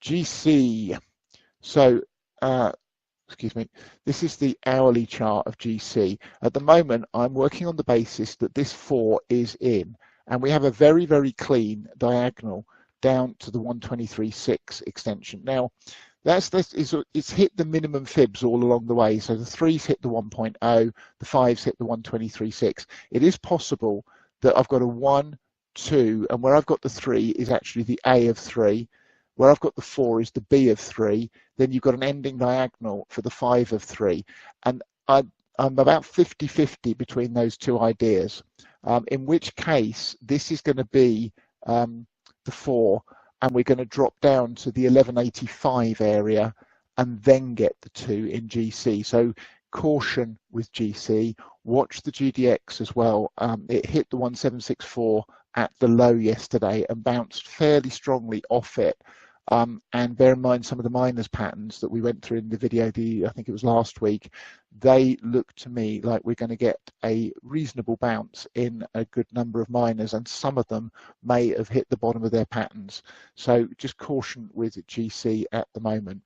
GC. So, excuse me, this is the hourly chart of GC. At the moment, I'm working on the basis that this 4 is in, and we have a very, very clean diagonal down to the 123.6 extension. Now, it's hit the minimum fibs all along the way. So the 3's hit the 1.0, the 5's hit the 123.6. It is possible that I've got a 1, 2, and where I've got the 3 is actually the A of 3. Where I've got the 4 is the B of 3. Then you've got an ending diagonal for the 5 of 3. And I'm about 50-50 between those two ideas, in which case this is going to be the 4, and we're going to drop down to the 1185 area and then get the 2 in GC. So caution with GC. Watch the GDX as well. It hit the 1764 at the low yesterday and bounced fairly strongly off it. And bear in mind some of the miners patterns that we went through in the video, I think it was last week, they look to me like we're going to get a reasonable bounce in a good number of miners, and some of them may have hit the bottom of their patterns. So just caution with GC at the moment.